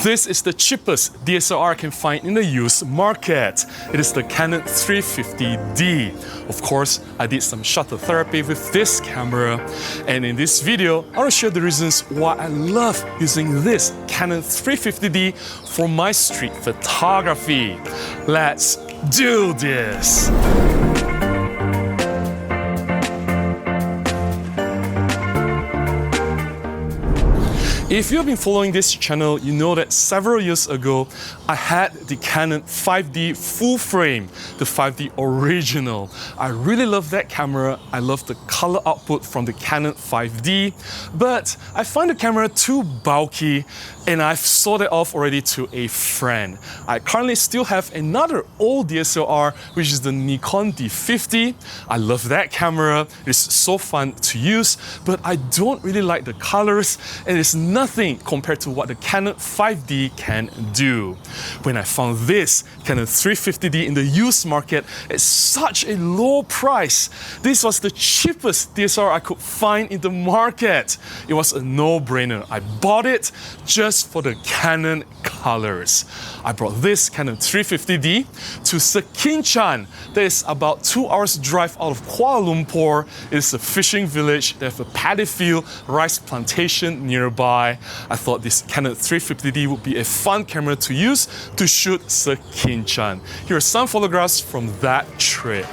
This is the cheapest DSLR I can find in the used market. It is the Canon 350D. Of course, I did some shutter therapy with this camera, and in this video, I will share the reasons why I love using this Canon 350D for my street photography. Let's do this! If you've been following this channel, you know that several years ago, I had the Canon 5D full frame, the 5D original. I really love that camera. I love the color output from the Canon 5D, but I find the camera too bulky and I've sold it off already to a friend. I currently still have another old DSLR, which is the Nikon D50. I love that camera. It's so fun to use, but I don't really like the colors and it's nothing compared to what the Canon 5D can do. When I found this Canon 350D in the used market at such a low price, this was the cheapest DSLR I could find in the market. It was a no-brainer. I bought it just for the Canon colors. I brought this Canon 350D to Sekinchan. That is about 2 hours drive out of Kuala Lumpur. It is a fishing village. They have a paddy field, rice plantation nearby. I thought this Canon 350D would be a fun camera to use to shoot Sekinchan. Here are some photographs from that trip.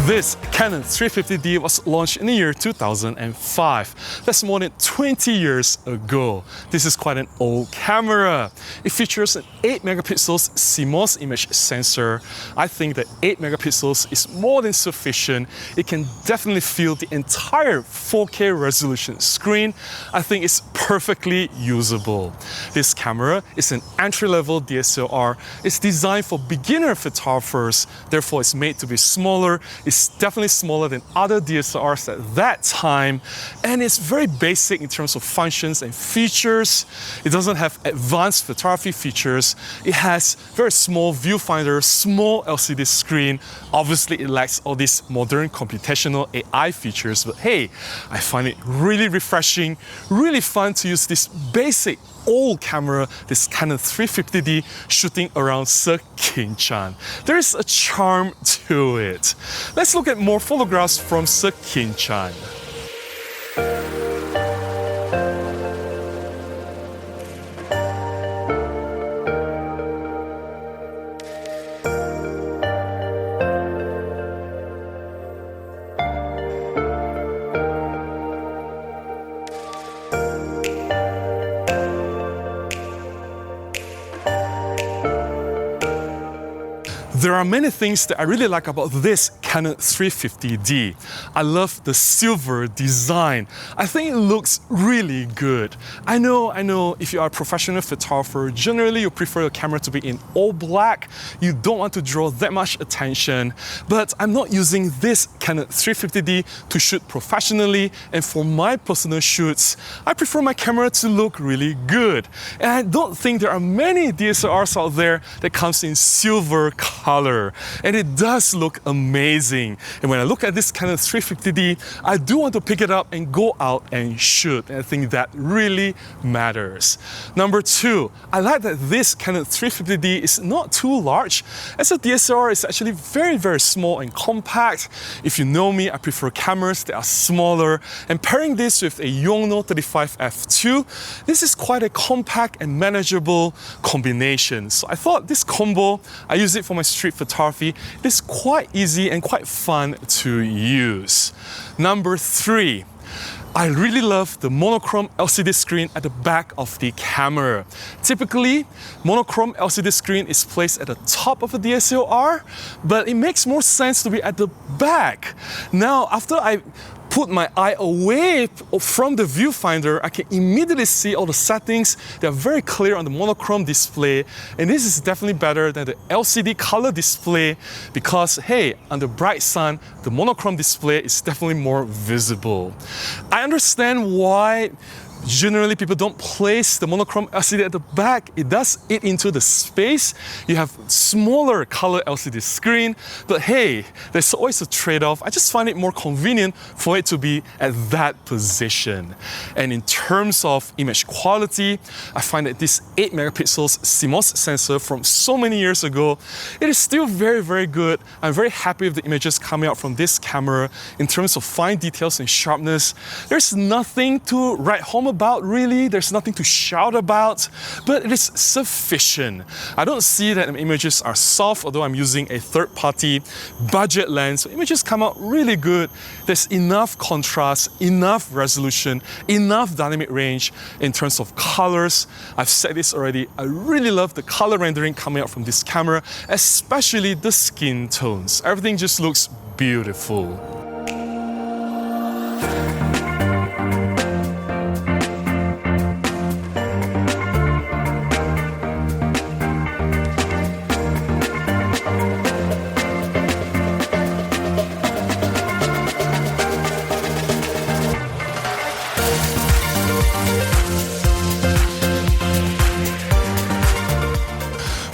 This Canon 350D was launched in the year 2005. That's more than 20 years ago. This is quite an old camera. It features an 8 megapixels CMOS image sensor. I think that 8 megapixels is more than sufficient. It can definitely fill the entire 4K resolution screen. I think it's perfectly usable. This camera is an entry-level DSLR. It's designed for beginner photographers, therefore it's made to be smaller. It's definitely smaller than other DSLRs at that time, and it's very basic in terms of functions and features. It doesn't have advanced photography features. It has very small viewfinder, small LCD screen. Obviously, it lacks all these modern computational AI features, but hey, I find it really refreshing, really fun to use this basic old camera, this Canon 350D, shooting around Sekinchan. There is a charm to it. Let's look at more photographs from Sekinchan. There are many things that I really like about this Canon 350D. I love the silver design. I think it looks really good. I know, if you are a professional photographer, generally you prefer your camera to be in all black. You don't want to draw that much attention, but I'm not using this Canon 350D to shoot professionally, and for my personal shoots, I prefer my camera to look really good. And I don't think there are many DSLRs out there that comes in silver color, and it does look amazing. And when I look at this Canon 350D, I do want to pick it up and go out and shoot, and I think that really matters. Number two, I like that this Canon 350D is not too large. As a DSLR, it's actually very, very small and compact. If you know me, I prefer cameras that are smaller, and pairing this with a Yongnuo 35f2, this is quite a compact and manageable combination. So I thought this combo, I use it for my street photography. It is quite easy and quite fun to use. Number three, I really love the monochrome LCD screen at the back of the camera. Typically, monochrome LCD screen is placed at the top of a DSLR, but it makes more sense to be at the back. Now, after I put my eye away from the viewfinder, I can immediately see all the settings. They are very clear on the monochrome display, and this is definitely better than the LCD color display because, hey, under bright sun, the monochrome display is definitely more visible. I understand why generally people don't place the monochrome LCD at the back. It does eat into the space. You have smaller color LCD screen, but hey, there's always a trade-off. I just find it more convenient for it to be at that position. And in terms of image quality, I find that this 8 megapixels CMOS sensor from so many years ago, it is still very, very good. I'm very happy with the images coming out from this camera. In terms of fine details and sharpness, there's nothing to write home about really. There's nothing to shout about, but it is sufficient. I don't see that the images are soft, although I'm using a third-party budget lens. So images come out really good. There's enough contrast, enough resolution, enough dynamic range in terms of colors. I've said this already. I really love the color rendering coming out from this camera, especially the skin tones. Everything just looks beautiful.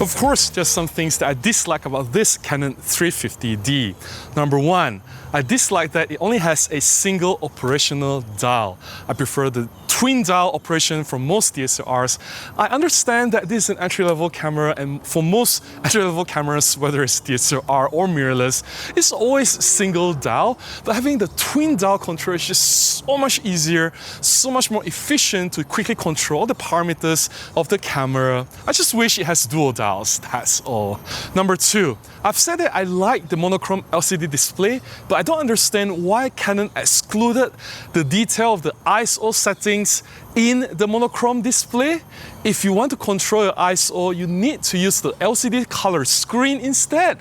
Of course, there's some things that I dislike about this Canon 350D. Number one, I dislike that it only has a single operational dial. I prefer the twin dial operation from most DSLRs. I understand that this is an entry-level camera, and for most entry-level cameras, whether it's DSLR or mirrorless, it's always single dial. But having the twin dial control is just so much easier, so much more efficient to quickly control the parameters of the camera. I just wish it has dual dials, that's all. Number two, I've said that I like the monochrome LCD display, but I don't understand why Canon excluded the detail of the ISO settings in the monochrome display. If you want to control your ISO, you need to use the LCD color screen instead.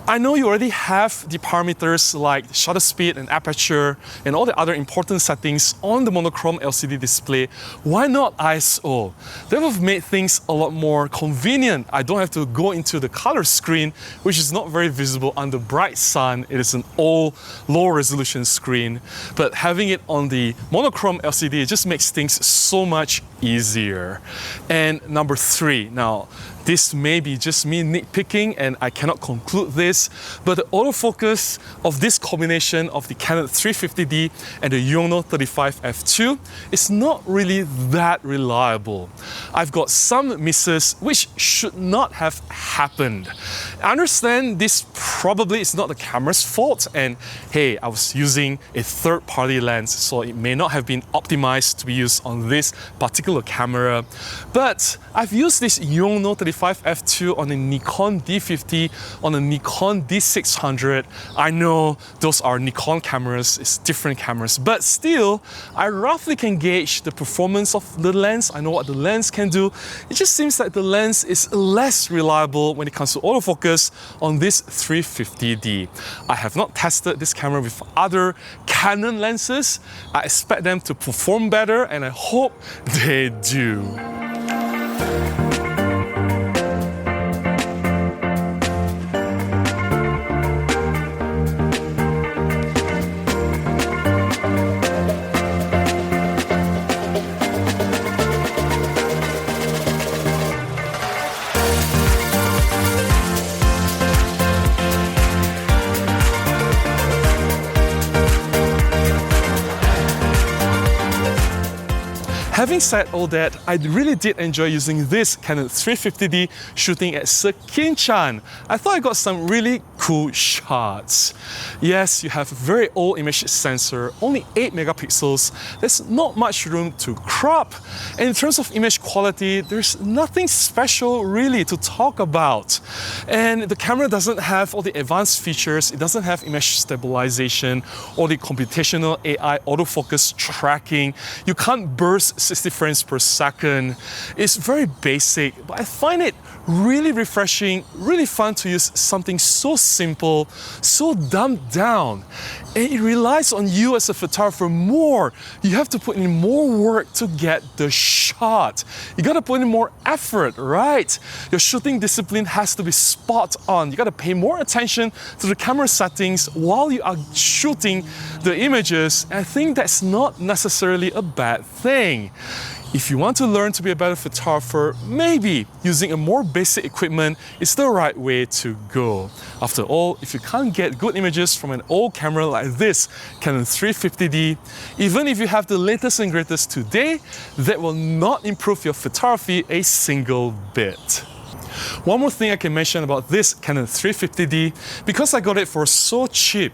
I know you already have the parameters like shutter speed and aperture and all the other important settings on the monochrome LCD display. Why not ISO? That would have made things a lot more convenient. I don't have to go into the color screen, which is not very visible under bright sun. It is an all low resolution screen. But having it on the monochrome LCD, it just makes things so much easier. And number three, now, this may be just me nitpicking and I cannot conclude this, but the autofocus of this combination of the Canon 350D and the Yongnuo 35f2 is not really that reliable. I've got some misses which should not have happened. I understand this probably is not the camera's fault, and hey, I was using a third-party lens, so it may not have been optimized to be used on this particular camera. But I've used this Yongnuo 35f2 on a Nikon D50, on a Nikon D600. I know those are Nikon cameras, it's different cameras, but still, I roughly can gauge the performance of the lens. I know what the lens can do. It just seems like the lens is less reliable when it comes to autofocus on this 350D. I have not tested this camera with other Canon lenses. I expect them to perform better, and I hope they do. Having said all that, I really did enjoy using this Canon 350D shooting at Sekinchan. I thought I got some really cool shots. Yes, you have a very old image sensor, only 8 megapixels. There's not much room to crop. And in terms of image quality, there's nothing special really to talk about. And the camera doesn't have all the advanced features. It doesn't have image stabilization or the computational AI autofocus tracking. You can't burst 60 frames per second. It's very basic, but I find it really refreshing, really fun to use something so simple, so dumbed down. And it relies on you as a photographer more. You have to put in more work to get the shot. You gotta put in more effort, right? Your shooting discipline has to be spot on. You gotta pay more attention to the camera settings while you are shooting the images. And I think that's not necessarily a bad thing. If you want to learn to be a better photographer, maybe using a more basic equipment is the right way to go. After all, if you can't get good images from an old camera like this Canon 350D, even if you have the latest and greatest today, that will not improve your photography a single bit. One more thing I can mention about this Canon 350D, because I got it for so cheap,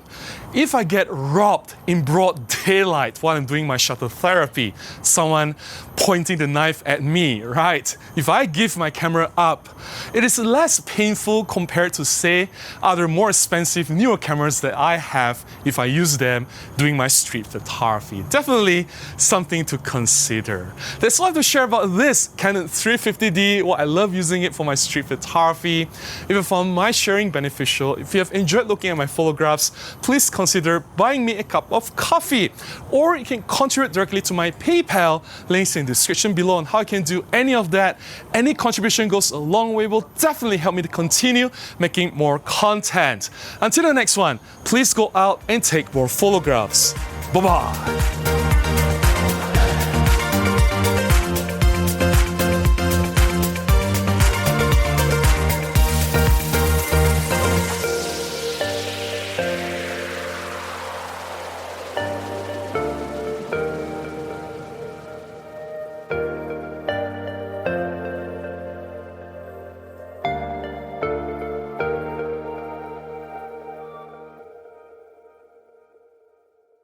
if I get robbed in broad daylight while I'm doing my shutter therapy, someone pointing the knife at me, right? If I give my camera up, it is less painful compared to, say, other more expensive newer cameras that I have if I use them doing my street photography. Definitely something to consider. That's all I have to share about this Canon 350D, what I love using it for my street photography. If you found my sharing beneficial, if you have enjoyed looking at my photographs, please consider buying me a cup of coffee, or you can contribute directly to my PayPal. Links in the description below on how you can do any of that. Any contribution goes a long way, will definitely help me to continue making more content. Until the next one, please go out and take more photographs. Bye-bye.